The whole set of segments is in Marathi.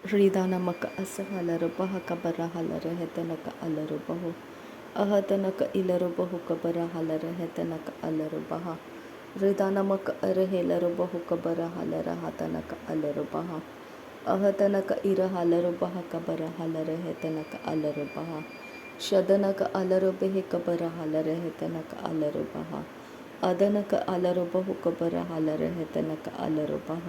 ಶ್ರೀದಾನಮಕ ಅಸಹಲರು ಬಹ ಕಬರ ಹಲರ ಹೆತನಕ ಅಲರು ಬಹು ಅಹತನಕ ಇಲರು ಬಹು ಕಬರ ಹಲರ ಹೆತನಕ ಅಲರು ಬಹ ಶ್ರೀದಾನಮಕ ಅರಹೆಲರು ಬಹು ಕಬರ ಹಲರ ಹತನಕ ಅಲರು ಬಹ ಅಹತನಕ ಇರ ಹಲರು ಬಹ ಕಬರ ಹಲರ ಹೆತನಕ ಅಲರು ಬಹ ಶದನಕ ಅಲರು ಬೆಹಿ ಕಬರ ಹಲರ ಹೆತನಕ ಅಲರು ಬಹ ಅದನಕ ಅಲರು ಬಹು ಕಬರ ಹಲರ ಹೆತನಕ ಅಲರು ಬಹ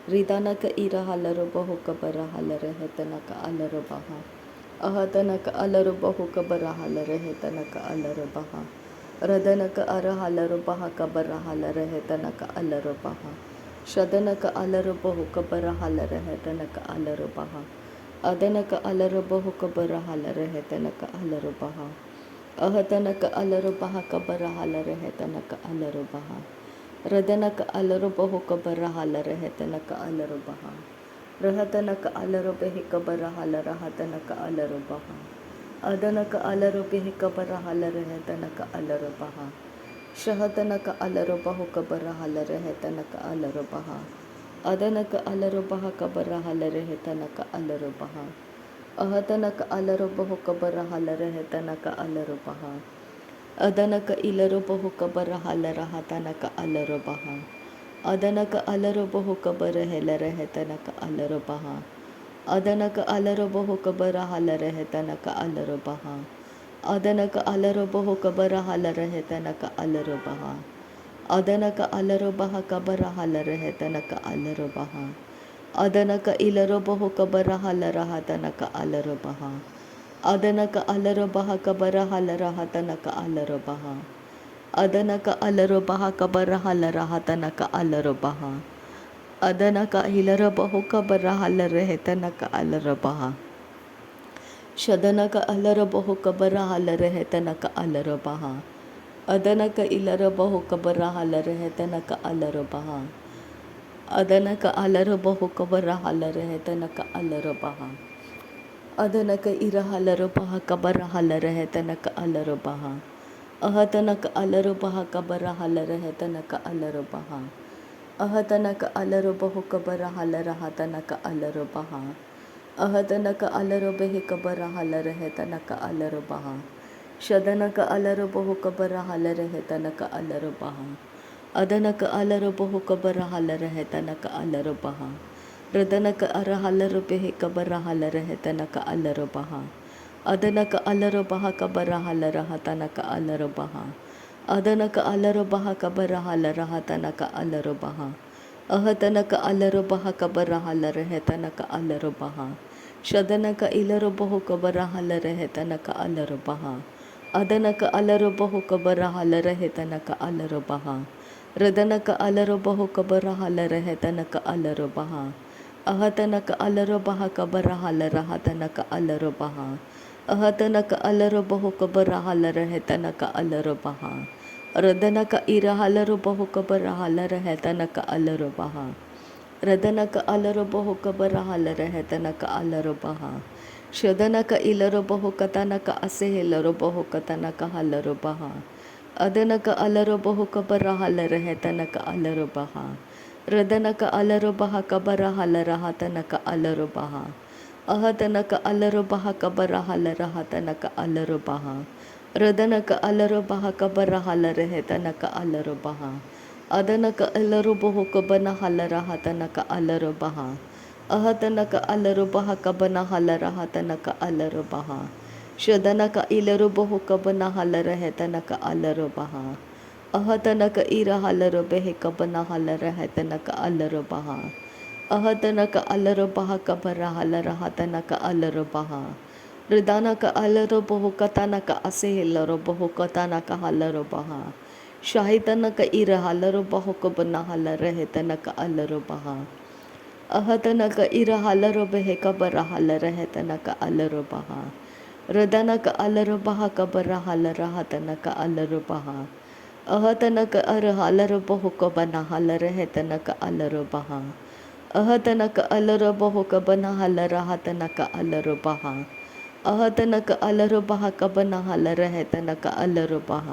ರಿದಾನಕ ಇರ ಹಲರು ಬಹು ಕಬರ ಹಲರ ಹೆತನಕ ಅಲರು ಬಹ ಅಹತನಕ ಅಲರು ಬಹು ಕಬರ ಹಲರ ಹೆತನಕ ಅಲರು ಬಹ ರದನಕ ಅರ ಹಲರು ಬಹ ಕಬರ ಹಲರ ಹೆತನಕ ಅಲರು ಬಹ ಶದನಕ ಅಲರು ಬಹು ಕಬರ ಹಲರ ಹೆತನಕ ಅಲರು ಬಹ ಅದನಕ ಅಲರು ಬಹು ಕಬರ ಹಲರ ಹೆತನಕ ಅಲರು ಬಹ ಅಹತನಕ ಅಲರು ಬಹ ಕಬರ ಹಲರ ಹೆತನಕ ಅಲರು ಬಹ ರದನಕ ಅಲರು ಬಹು ಕಬರ ಹಲರ ಹೆತನಕ ಅಲರು ಬಹ ರಹತನಕ ಅಲರು ಬೆಹಿ ಕಬರ ಹಲರ ಹತನಕ ಅಲರು ಬಹ ಅದನಕ ಅಲರು ಬೆಹಿ ಕಬರ ಹಲರ ಹೆತನಕ ಅಲರು ಬಹ ಶಹತನಕ ಅಲರು ಬಹು ಕಬರ ಹಲರ ಹೆತನಕ ಅಲರು ಬಹ ಅದನಕ ಅಲರು ಬಹ ಕಬರ ಹಲರ ಹೆತನಕ ಅಲರು ಬಹ ಅಹತನಕ ಅಲರು ಬಹು ಕಬರ ಹಲರ ಹೆತನಕ ಅಲರು ಬಹ ಅದನಕ ಇಲರು ಬಹು ಕಬರ ಹಲರ ಹತನಕ ಅಲರು ಬಹ ಅದನಕ ಅಲರು ಬಹು ಕಬರ ಹೆಲರ ಹೆತನಕ ಅಲರು ಬಹ ಅದನಕ ಅಲರು ಬಹು ಕಬರ ಹಲರ ಹೆತನಕ ಅಲರು ಬಹ ಅದನಕ ಅಲರು ಬಹು ಕಬರ ಹಲರ ಹೆತನಕ ಅಲರು ಬಹ ಅದನಕ ಅಲರು ಬಹ ಕಬರ ಹಲರ ಹೆತನಕ ಅಲರು ಬಹ ಅದನಕ ಇಲರು ಬಹು ಕಬರ ಹಲರ ಹತನಕ ಅಲರು ಬಹ ಅದನಕ ಅಲರು ಬಹ ಕಬರ ಹಲರ ಹತನಕ ಅಲರು ಬಹ ಅದನಕ ಅಲರು ಬಹ ಕಬರ ಹಲರ ಹತನಕ ಅಲರು ಬಹ ಅದನಕ ಇಲರು ಬಹು ಕಬರ ಹಲರ ಹೆತನಕ ಅಲರು ಬಹ ಶದನಕ ಅಲರು ಬಹು ಕಬರ ಹಲರ ಹೆತನಕ ಅಲರು ಬಹ ಅದನಕ ಇಲರು ಬಹು ಕಬರ ಹಲರ ಹೆತನಕ ಅಲರು ಬಹ ಅದನಕ ಅಲರು ಬಹು ಕಬರ ಹಲರ ಹೆತನಕ ಅಲರು ಬಹ ಅದನಕ ಇರ ಹಲರು ಬಹ ಕಬರ ಹಲರ ಹೆತನಕ ಅಲರು ಬಹ ಅಹತನಕ ಅಲರು ಬಹ ಕಬರ ಹಲರ ಹೆತನಕ ಅಲರು ಬಹ ಅಹತನಕ ಅಲರು ಬಹು ಕಬರ ಹಲರ ಹತನಕ ಅಲರು ಬಹ ಅಹತನಕ ಅಲರು ಬೆಹಿ ಕಬರ ಹಲರ ಹೆತನಕ ಅಲರು ಬಹ ಶದನಕ ಅಲರು ಬಹು ಕಬರ ಹಲರ ಹೆತನಕ ಅಲರು ಬಹ ಅದನಕ ಅಲರು ಬಹು ಕಬರ ಹಲರ ಹೆತನಕ ಅಲರು ಬಹ ರದನಕ ಅರ ಹಲರು ಬೆಹಿ ಕಬರ ಹಲರ ಹೆತನಕ ಅಲರು ಬಹ ಅದನಕ ಅಲರು ಬಹ ಕಬರ ಹಲರ ಹತನಕ ಅಲರು ಬಹ ಅದನಕ ಅಲರು ಬಹ ಕಬರ ಹಲರ ಹತನಕ ಅಲರು ಬಹ ಅಹತನಕ ಅಲರು ಬಹ ಕಬರ ಹಲರ ಹೆತನಕ ಅಲರು ಬಹ ಶದನಕ ಇಲರು ಬಹು ಕಬರ ಹಲರ ಹೆತನಕ ಅಲರು ಬಹ ಅದನಕ ಅಲರು ಬಹು ಕಬರ ಹಲರ ಹೆತನಕ ಅಲರು ಬಹ ರದನಕ ಅಲರು ಬಹು ಕಬರ ಹಲರ ಹೆತನಕ ಅಲರು ಬಹ ಅಹತನಕ ಅಲರು ಬಹ ಕಬರ ಹಲರ ಹತನಕ ಅಲರು ಬಹ ಅಹತನಕ ಅಲರು ಬಹು ಕಬರ ಹಲರ ಹೆತನಕ ಅಲರು ಬಹ ರದನಕ ಇರ ಹಲರು ಬಹು ಕಬರ ಹಲರ ಹೆತನಕ ಅಲರು ಬಹ ರದನಕ ಅಲರು ಬಹು ಕಬರ ಹಲರ ಹೆತನಕ ಅಲರು ಬಹ ಶದನಕ ಇಲರು ಬಹು ಕತನಕ ಅಸೆಹಿಲರು ಬಹು ಕತನಕ ಹಲರು ಬಹ ಅದನಕ ಅಲರು ಬಹು ಕಬರ ಹಲರ ಹೆತನಕ ಅಲರು ಬಹ ರದನಕ ಅಲರು ಬಹ ಕಬರ ಹಲರ ಹತನಕ ಅಲರು ಬಹ ಅಹತನಕ ಅಲರು ಬಹ ಕಬರ ಹಲರ ಹತನಕ ಅಲರು ಬಹ ರದನಕ ಅಲರು ಬಹ ಕಬರ ಹಲರ ಹೆತನಕ ಅಲರು ಬಹ ಅದನಕ ಅಲರು ಬಹು ಕಬನ ಹಲರ ಹತನಕ ಅಲರು ಬಹ ಅಹತನಕ ಅಲರು ಬಹ ಕಬನ ಹಲರ ಹತನಕ ಅಲರು ಬಹ ಶದನಕ ಇಲರು ಬಹು ಕಬನ ಹಲರ ಹೆತನಕ ಅಲರು ಬಹ ಅಹತನಕ ಇರ ಹಲರು ಬೆಹಿ ಕಬನ ಹಲರ ಹೆತನಕ ಅಲರು ಬಹ ಅಹತನಕ ಅಲರು ಬಹ ಕಬರ ಹಲರ ಹತನಕ ಅಲರು ಬಹ ರಿದಾನಕ ಅಲರು ಬಹು ಕತನಕ ಅಸೆಹಿಲ್ಲರು ಬಹು ಕತನಕ ಹಲರು ಬಹ ಶಾಹಿತನಕ ಇರ ಹಲರು ಬಹು ಕಬನ ಹಲರ ಹೆತನಕ ಅಲರು ಬಹ ಅಹತನಕ ಇರ ಹಲರು ಬೆಹಿ ಕಬರ ಹಲರ ಹೆತನಕ ಅಲರು ಬಹ ರದನಕ ಅಲರು ಬಹ ಕಬರ ಹಲರ ಹತನಕ ಅಲರು ಬಹ ಅಹತನಕ ಅರ ಹಲರು ಬಹು ಕಬನ ಹಲರ ಹೆತನಕ ಅಲರು ಬಹ ಅಹತನಕ ಅಲರು ಬಹು ಕಬನ ಹಲರ ಹತನಕ ಅಲರು ಬಹ ಅಹತನಕ ಅಲರು ಬಹ ಕಬನ ಹಲರ ಹೆತನಕ ಅಲರು ಬಹ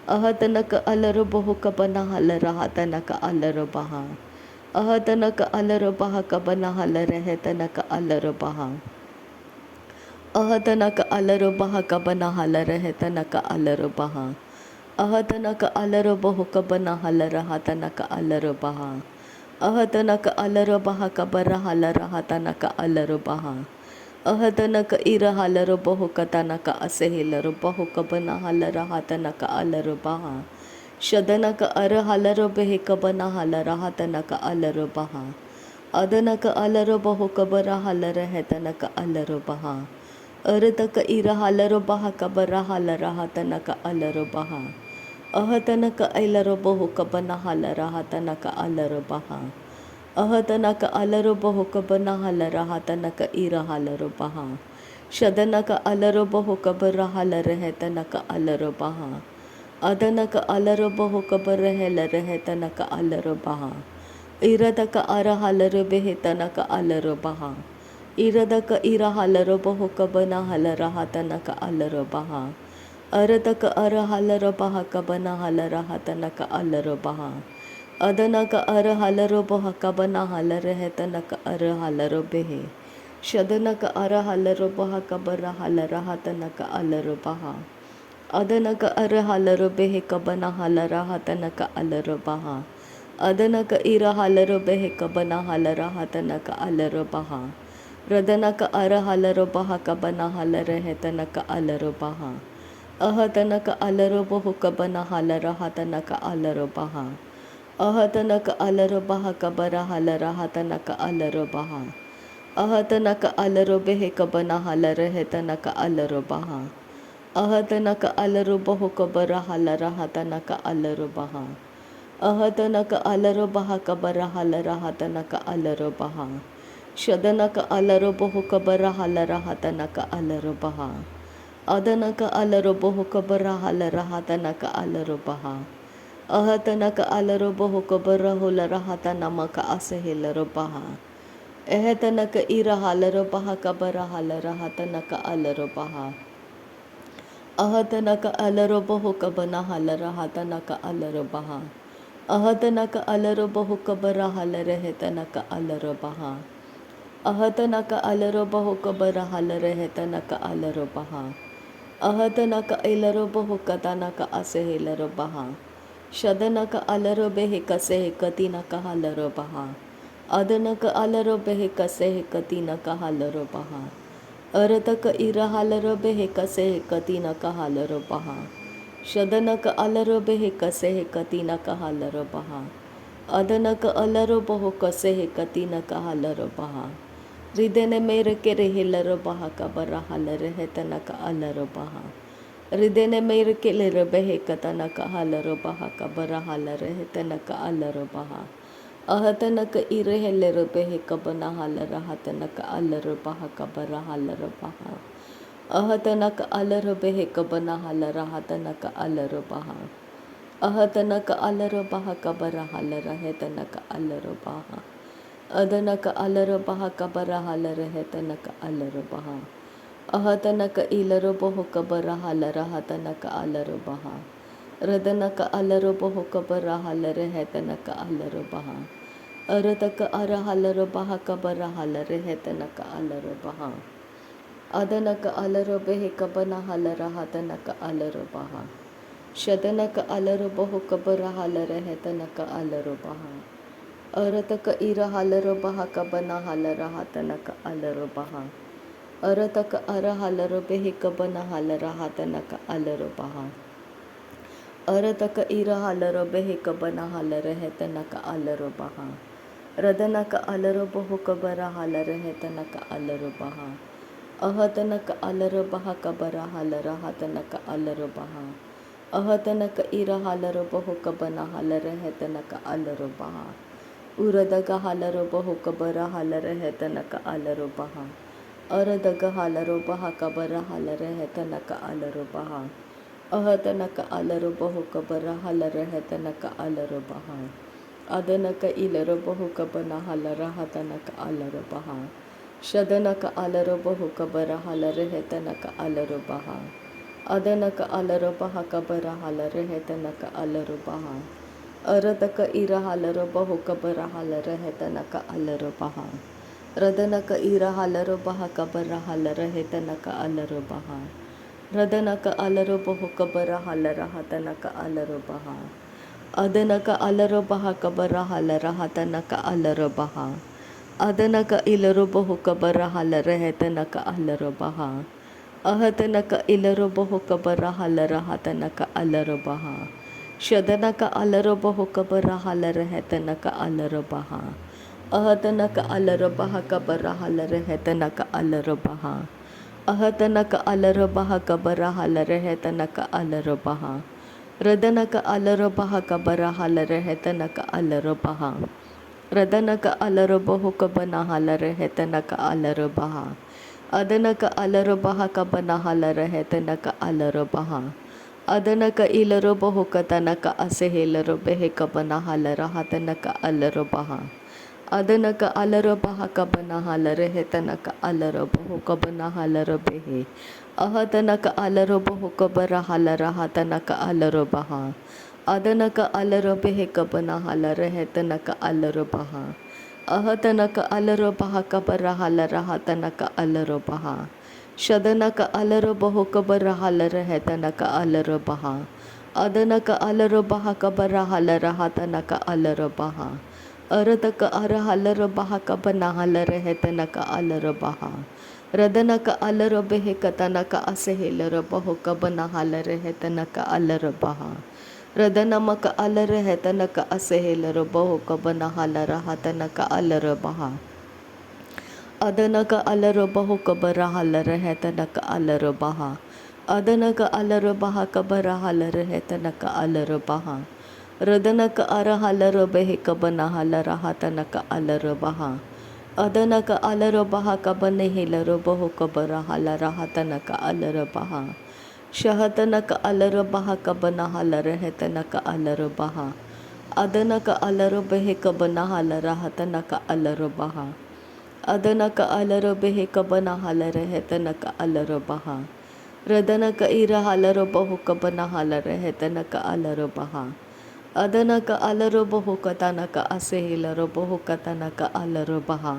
ಅಹತನಕ ಅಲರು ಬಹು ಕಬನ ಹಲರ ಹತನಕ ಅಲರು ಬಹ अहतनक अलर बहा कबना हलर है तनक अलर बहा अहतनक अलर बहा कबना हलर है तनक अलर बहा अहतनक अलर बहु कबना हलर तनक अलर बहा अहतनक अलर बहा कबर हलर तनक अलर बहा अहतनक इर हलर बहु कतनक असहिलर बहु कबना हलर तनक अलर बहा शदनक अर हलर बेह कबना हलर तनक अलर बहा अदनक अलर बहु कबर हलर है तनक अलर बहा अरतक इर हलर बहा कबर हलर तनक अलर बहा अहतनक अलर बहु कबना हलर तनक अलर बहा अहतनक अलर बहु कबना हलर तनक इर हलर बहा शदनक अलर बहु कबर हलर है तनक अलर बहा अदनक अलर बहु कबर हलर है तनक अलर बहा इरदक अर हलर बेह तनक अलर बहा इरदक इर हलर बहु कबना हलर तनक अलर बहा अरतक अर हलर बहा कबना हलर तनक अलर बहा अदनक अर हलर बह कबना हलर है तनक अर हलर बेह शदनक अर हलर बह कबर हलर तनक अलर बहा अदनक अर हलर बेह कबना हलर तनक अलर बहा अदनक इर हलर बेह कबना हलर तनक अलर बहा रदनक अर हलर बहा कबना हलर है तनक अलर बहा अहतनक अलर बहु कबना हलर तनक अलर बहा अहतनक अलर बहा कबर हलर तनक अलर बहा अहतनक अलर बेह कबना हलर है तनक अलर बहा अहतनक अलर बहु कबर हलर तनक अलर बहा अहतनक अलर बहा कबर हलर तनक अलर बहा शदनक अलर बहु कबर हलर तनक अलर बहा अदनक अलर बहु कबर हलर तनक अलर बहा अहतनक अलर बहु कबर होलर तनमक असहिलर बहा एहतनक इर हलर बहा कबर हलर तनक अलर बहा अहतनक अलर बहु कबना हलर तनक अलर बहा अहतनक अलर बहु कबर हलर है तनक अलर बहा अहतनक अलर बहु कबर हलर है तनक अलर बहा अहतनक अलर बहु कतनक असहिलर बहा शदनक अलर बेह कसह कतिनक हलर बहा अदनक अलर बेह कसह कतिनक हलर बहा अरतक इर हलर बेह कसह कतिनक हलर बहा शदनक अलर बेह कसह कतिनक हलर बहा अदनक अलर बहु कसह कतिनक हलर बहा हृदय मेर के हिलर बहा कबर हलर है तनक अलर बहा हृदय मेर के लिर बह कतनक हलर बहा कबर हलर है तनक अलर बहा अहतनक इर हिलर बह कबना हलर तनक अलर बहा कबर हलर बहा अहतनक अलर बह कबना हलर तनक अलर बहा अहतनक अलर बहा कबर हलर है तनक अलर बहा अदनक अलर बहा कबर हलर है तनक अलर बहा अहतनक इलर बहु कबर हलर तनक अलर बहा रदनक अलर बहु कबर हलर है तनक अलर बहा अरतक अर हलर बहा कबर हलर है तनक अलर बहा अदनक अलर बेह कबना हलर तनक अलर बहा शदनक अलर बहु कबर हलर है तनक अलर बहा अरतक इर हलर बहा कबना हलर तनक अलर बहा अरतक अर हलर बेह कबना हलर तनक अलर बहा अरतक इर हलर बेह कबना हलर है तनक अलर बहा रदनक अलर बहु कबर हलर है तनक अलर बहा अहतनक अलर बहा कबर हलर तनक अलर बहा अहतनक इर हलर बहु कबना हलर है तनक अलर बहा उरदग हलर बहु कबर हलर है तनक अलर बहा अरदग हलर बहा कबर हलर है तनक अलर बहा अहतनक अलर बहु कबर हलर है तनक अलर बहा अदनक इलर बहु कबना हलर तनक अलर बहा शदनक अलर बहु कबर हलर है तनक अलर बहा अदनक अलर बहा कबर हलर है तनक अलर बहा अरदक इरहालर बहु कबरहालर है तनक अलर बहा रदनक इरहालर बहा कबरहालर है तनक अलर बहा रदनक अलर बहु कबरहालर तनक अलर बहा अदनक अलर बहा कबरहालर तनक अलर बहा अदनक इलर बहु कबरहालर है तनक अलर बहा अहतनक इलर बहु कबरहालर तनक अलर बहा शदनक अलर बहु कबरहालर है तनक अलर बहा अहतनक अलर बहा कबरहालर है तनक अलर बहा अहतनक अलर बहा कबरहालर है तनक अलर बहा रदनक अलर बहा कबरहालर है तनक अलर बहा रदनक अलर बहु कबनहालर है तनक अलर बहा अदनक अलर बहा कबनहालर है तनक अलर बहा अदनक इलर बहु कतनक असेहेलर बेहे कबनहालर हतनक अलर बहा अदनक अलर बहा कबनहालर है तनक अलर बहु कबनहालर बेहे अहतनक अलर बहु कबरहालर हतनक अलर बहा अदनक अलर बेहे कबनहालर है तनक अलर बहा अहतनक अलर बहा कबरहालर हतनक अलर बहा शदनक अलर बहु कबरहालर है तनक अलर बहा अदनक अलर बहा कबरहालर तनक अलर बहा अरदक अरहलर बहा कबनहालर है तनक अलर बहा रदनक अलर बेहे कतनक असेहेलर बहु कबनहालर है तनक अलर बहा रदनमक अलर है तनक असेहेलर बहु कबनहालर तनक अलर बहा अदनक अलर बहु कबरहालर है तनक अलर बहा अदनक अलर बहा कबरहालर है तनक अलर बहा रदनक अरहलर बेहे कबनहालर तनक अलर बहा अदनक अलर बहा कबनहेलर बहु कबरहालर तनक अलर बहा शहतनक अलर बहा कबनहालर है तनक अलर बहा अदनक अलर बेहे कबनहालर तनक अलर बहा अदनक अलर बेहे कबनहालर है तनक अलर बहा रदनक इरहालर बहु कबनहालर है तनक अलर बहा अदनक अलर बहु कतनक असेहेलर बहु कतनक अलर बहा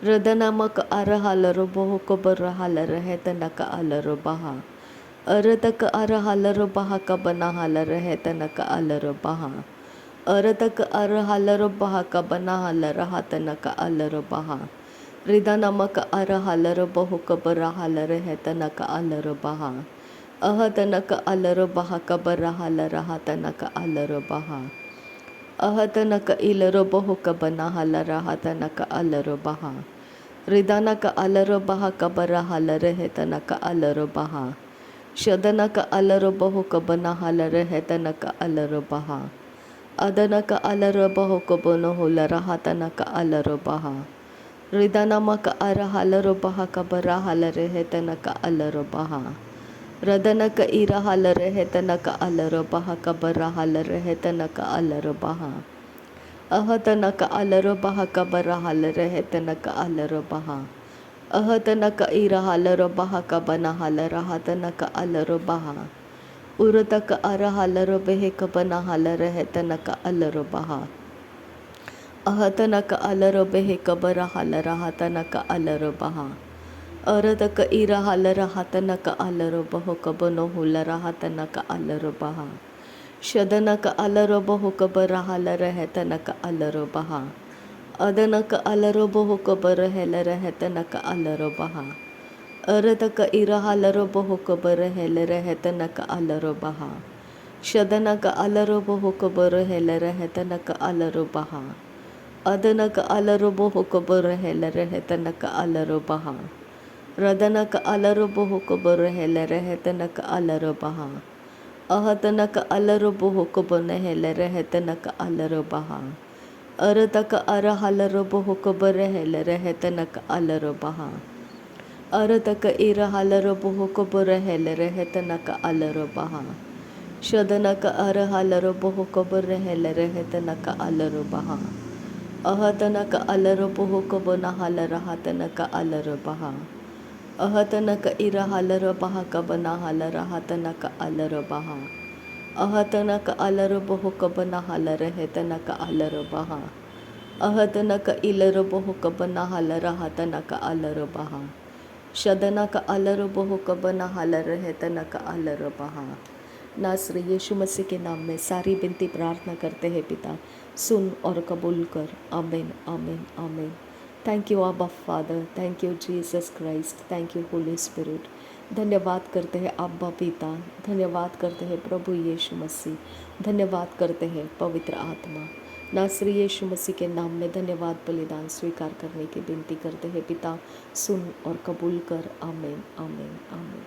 रदनमक अरहालर बहु कबरहालर है तनक अलर बहा अरतक अरहालर बहा कबनहालर है तनक अलर बहा अरतक अरहालर बहा कबनहालर तनक अलर बहा रिदनमक अरहालर बहु कबरहालर है तनक अलर बहा अहतनक अलर बहा कबरहालर तनक अलर बहा अहतनक इलर बहु कबनहालर तनक अलर बहा रिदनक अलर बहा कबरहालर है तनक अलर बहा शदनक अलर बहु कबनहालर है तनक अलर बहा अदनक अलर बहु कबनहोलर तनक अलर बहा रिदनमक अरहालर बहा कबरहालर है तनक अलर बहा रदनक इरहालर है तनक अलर बहा कबरहालर है तनक अलर बहा अहतनक अलर बहा कबरहालर है तनक अलर बहा अहतनक इरहालर बहा कबनहालर तनक अलर बहा उरतक अरहालर बेहे कबनहालर है तनक अलर बहा अहतनक अलर बेहे कबरहालर तनक अलर बहा अरदक इरहालर तनक अलर बहु कबनहोलर तनक अलर बहा शदनक अलर बहु कबरहालर है तनक अलर बहा अदनक अलर बहु कबरहेलर है तनक अलर बहा अरदक इरहालर बहु कबरहेलर है तनक अलर बहा शदनक अलर बहु कबरहेलर है तनक अलर बहा अदनक अलर बहु कबरहेलर है तनक अलर बहा रदनक अलर बहु कबरहेलर है तनक अलर बहा अहतनक अलर बहु कबनहेलर है तनक अलर बहा अरतक अरहालर बहु कबरहेलर है तनक अलर बहा अरतक इरहालर बहु कबरहेलर है तनक अलर बहा शदनक अरहालर बहु कबरहेलर है तनक अलर बहा अहतनक अलर बहु कबनहालर तनक अलर बहा अहतनक इरहालर बहा कबनहालर तनक अलर बहा अहतनक अलर बहु कबन हालर है तनक अलर बहा अहतनक इलर बहु कबन हालर हतनक अलर बहा शदनक अलर बहु कबन हालर है तनक अलर बहा। नासरी यीशु मसीह के नाम में सारी विनती प्रार्थना करते हैं पिता, सुन और कबूल कर। आमीन आमीन आमीन। थैंक यू आबा father, thank you Jesus Christ, thank you Holy Spirit. धन्यवाद करते हैं आबा पिता, धन्यवाद करते हैं प्रभु यीशु मसीह, धन्यवाद करते हैं पवित्र आत्मा। नासरी यीशु मसीह के नाम में धन्यवाद बलिदान स्वीकार करने की विनती करते हैं पिता, सुन और कबूल कर। आमीन आमीन आमीन।